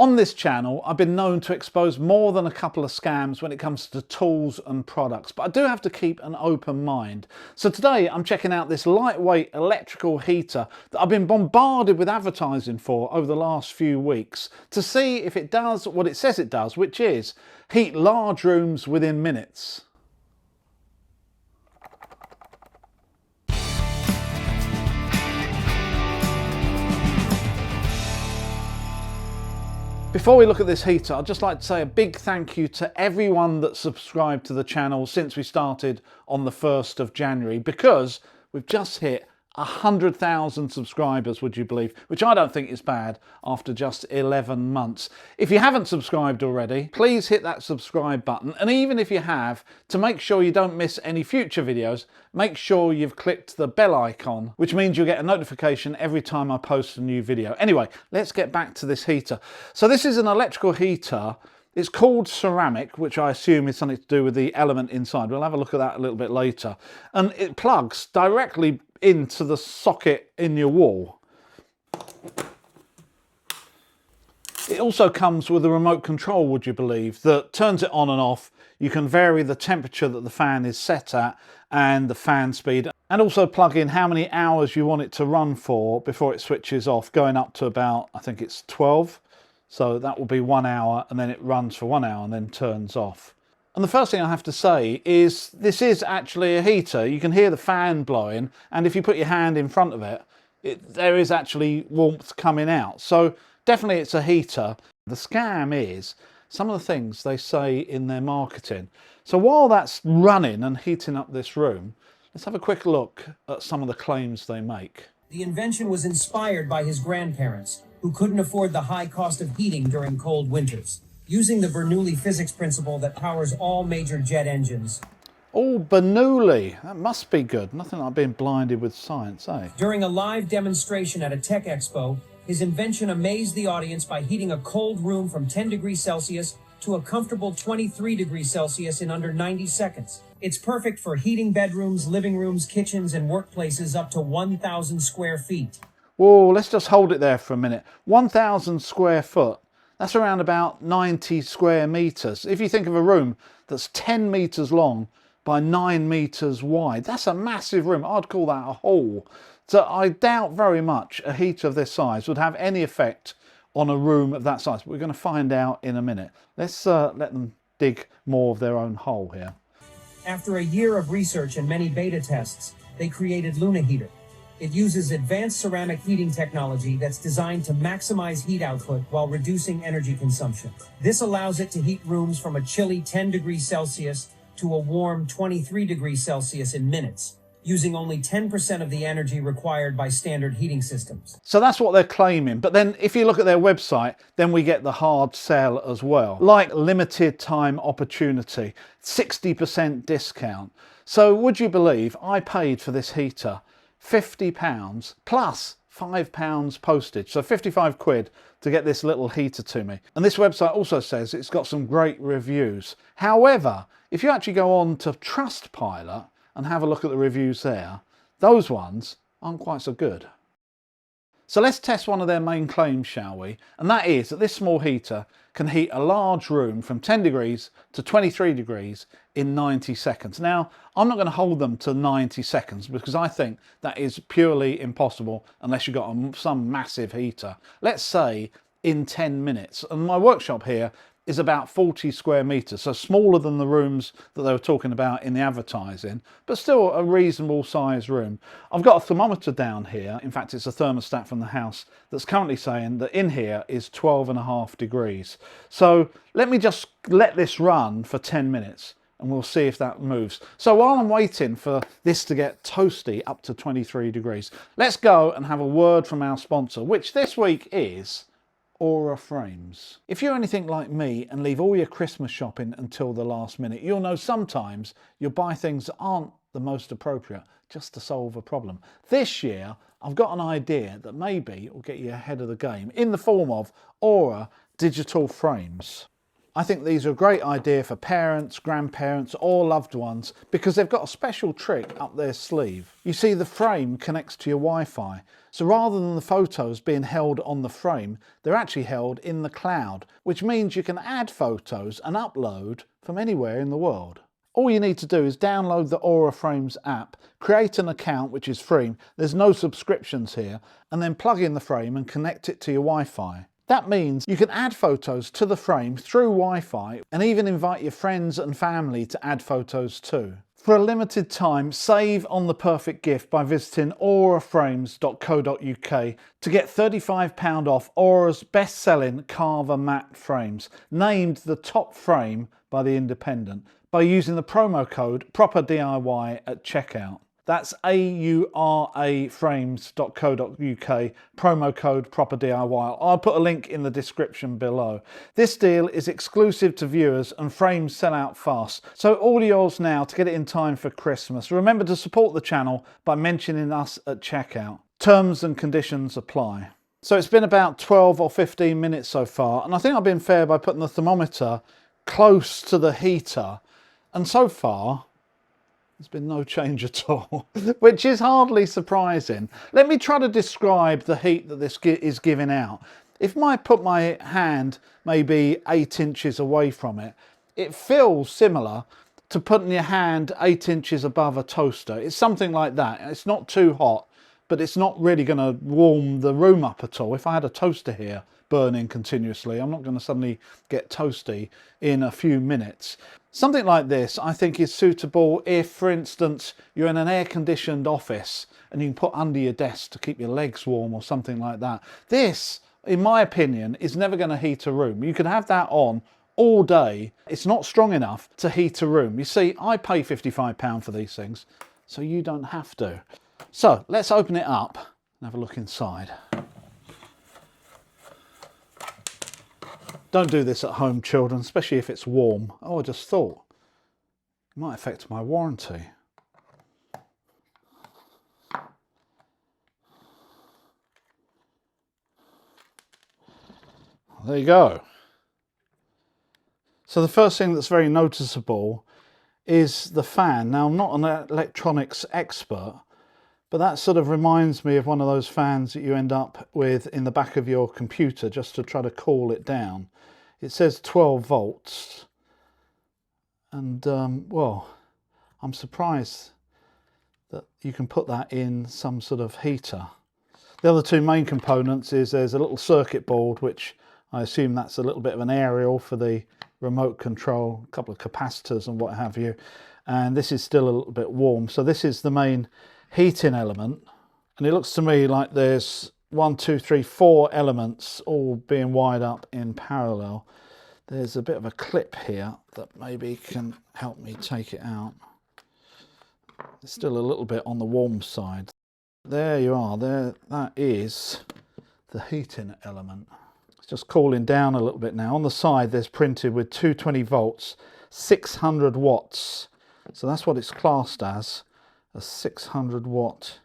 On this channel, I've been known to expose more than a couple of scams when it comes to tools and products, but I do have to keep an open mind. So today I'm checking out this lightweight electrical heater that I've been bombarded with advertising for over the last few weeks to see if it does what it says it does, which is heat large rooms within minutes. Before we look at this heater, I'd just like to say a big thank you to everyone that subscribed to the channel since we started on the 1st of January, because we've just hit 100,000 subscribers, would you believe? Which I don't think is bad after just 11 months. If you haven't subscribed already, please hit that subscribe button. And even if you have, to make sure you don't miss any future videos, make sure you've clicked the bell icon, which means you'll get a notification every time I post a new video. Anyway, let's get back to this heater. So this is an electrical heater. It's called ceramic, which I assume is something to do with the element inside. We'll have a look at that a little bit later. And it plugs directly into the socket in your wall. It also comes with a remote control, would you believe, that turns it on and off. You can vary the temperature that the fan is set at and the fan speed, and also plug in how many hours you want it to run for before it switches off, going up to about, I think it's 12. So that will be 1 hour, and then it runs for 1 hour and then turns off. And the first thing I have to say is this is actually a heater. You can hear the fan blowing, and if you put your hand in front of it, there is actually warmth coming out. So definitely it's a heater. The scam is some of the things they say in their marketing. So while that's running and heating up this room, let's have a quick look at some of the claims they make. The invention was inspired by his grandparents, who couldn't afford the high cost of heating during cold winters. Using the Bernoulli physics principle that powers all major jet engines. Oh, Bernoulli, that must be good. Nothing like being blinded with science, eh? During a live demonstration at a tech expo, his invention amazed the audience by heating a cold room from 10 degrees Celsius to a comfortable 23 degrees Celsius in under 90 seconds. It's perfect for heating bedrooms, living rooms, kitchens, and workplaces up to 1,000 square feet. Whoa, let's just hold it there for a minute. 1,000 square foot. That's around about 90 square meters. If you think of a room that's 10 meters long by 9 meters wide, that's a massive room. I'd call that a hall. So I doubt very much a heater of this size would have any effect on a room of that size. We're going to find out in a minute. Let's let them dig more of their own hole here. After a year of research and many beta tests, they created Luna Heater. It uses advanced ceramic heating technology that's designed to maximize heat output while reducing energy consumption. This allows it to heat rooms from a chilly 10 degrees Celsius to a warm 23 degrees Celsius in minutes, using only 10% of the energy required by standard heating systems. So that's what they're claiming. But then if you look at their website, then we get the hard sell as well. Like limited time opportunity, 60% discount. So would you believe I paid for this heater £50 plus £5 postage, so 55 quid to get this little heater to me. And this website also says it's got some great reviews. However, if you actually go on to Trustpilot and have a look at the reviews there, those ones aren't quite so good. So let's test one of their main claims, shall we? And that is that this small heater can heat a large room from 10 degrees to 23 degrees in 90 seconds. Now, I'm not going to hold them to 90 seconds because I think that is purely impossible unless you've got some massive heater. Let's say in 10 minutes. And my workshop here is about 40 square meters, so smaller than the rooms that they were talking about in the advertising, but still a reasonable size room. I've got a thermometer down here. In fact, it's a thermostat from the house that's currently saying that in here is 12.5 degrees. So let me just let this run for 10 minutes and we'll see if that moves. So while I'm waiting for this to get toasty up to 23 degrees, let's go and have a word from our sponsor, which this week is Aura Frames. If you're anything like me and leave all your Christmas shopping until the last minute, you'll know sometimes you'll buy things that aren't the most appropriate just to solve a problem. This year, I've got an idea that maybe will get you ahead of the game in the form of Aura digital frames. I think these are a great idea for parents, grandparents or loved ones because they've got a special trick up their sleeve. You see, the frame connects to your Wi-Fi, so rather than the photos being held on the frame, they're actually held in the cloud, which means you can add photos and upload from anywhere in the world. All you need to do is download the Aura Frames app, create an account which is free, there's no subscriptions here, and then plug in the frame and connect it to your Wi-Fi. That means you can add photos to the frame through Wi-Fi and even invite your friends and family to add photos too. For a limited time, save on the perfect gift by visiting auraframes.co.uk to get £35 off Aura's best-selling Carver matte frames, named the top frame by The Independent, by using the promo code PROPERDIY at checkout. That's auraframes.co.uk, promo code PROPERDIY. I'll put a link in the description below. This deal is exclusive to viewers and frames sell out fast, so order yours now to get it in time for Christmas. Remember to support the channel by mentioning us at checkout. Terms and conditions apply. So it's been about 12 or 15 minutes so far, and I think I've been fair by putting the thermometer close to the heater, and so far there's been no change at all, which is hardly surprising. Let me try to describe the heat that this is giving out. If I put my hand maybe 8 inches away from it, it feels similar to putting your hand 8 inches above a toaster. It's something like that. It's not too hot, but it's not really going to warm the room up at all. If I had a toaster here burning continuously, I'm not going to suddenly get toasty in a few minutes. Something like this I think is suitable if, for instance, you're in an air-conditioned office and you can put under your desk to keep your legs warm or something like that. This, in my opinion, is never going to heat a room. You could have that on all day. It's not strong enough to heat a room. You see, I pay £55 for these things, so you don't have to. So let's open it up and have a look inside. Don't do this at home, children, especially if it's warm. Oh, I just thought it might affect my warranty. There you go. So the first thing that's very noticeable is the fan. Now, I'm not an electronics expert, but that sort of reminds me of one of those fans that you end up with in the back of your computer just to try to cool it down. It says 12 volts. And, well, I'm surprised that you can put that in some sort of heater. The other two main components is there's a little circuit board, which I assume that's a little bit of an aerial for the remote control, a couple of capacitors and what have you. And this is still a little bit warm. So this is the main heating element. And it looks to me like there's 1, 2, 3, 4 elements all being wired up in parallel. There's a bit of a clip here that maybe can help me take it out. It's still a little bit on the warm side. There you are, there, that is the heating element. It's just cooling down a little bit now. On the side there's printed with 220 volts, 600 watts. So that's what it's classed as, a 600 watt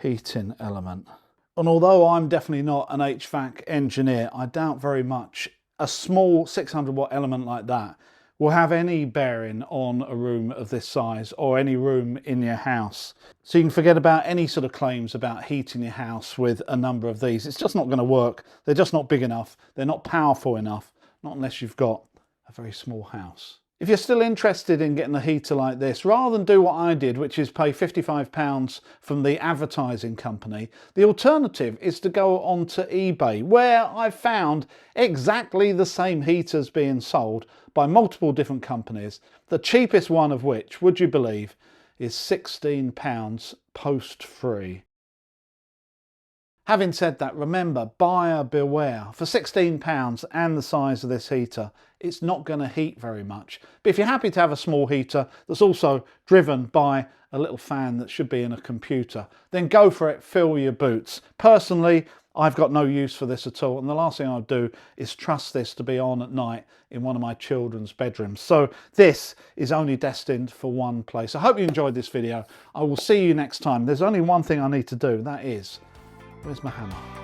heating element. And although I'm definitely not an HVAC engineer, I doubt very much a small 600 watt element like that will have any bearing on a room of this size or any room in your house. So you can forget about any sort of claims about heating your house with a number of these. It's just not going to work. They're just not big enough. They're not powerful enough, not unless you've got a very small house. If you're still interested in getting a heater like this, rather than do what I did, which is pay £55 from the advertising company, the alternative is to go onto eBay, where I've found exactly the same heaters being sold by multiple different companies, the cheapest one of which, would you believe, is £16 post-free. Having said that, remember, buyer beware. For £16 and the size of this heater, it's not going to heat very much. But if you're happy to have a small heater that's also driven by a little fan that should be in a computer, then go for it, fill your boots. Personally, I've got no use for this at all, and the last thing I'll do is trust this to be on at night in one of my children's bedrooms. So this is only destined for one place. I hope you enjoyed this video. I will see you next time. There's only one thing I need to do, that is, where's my hammer?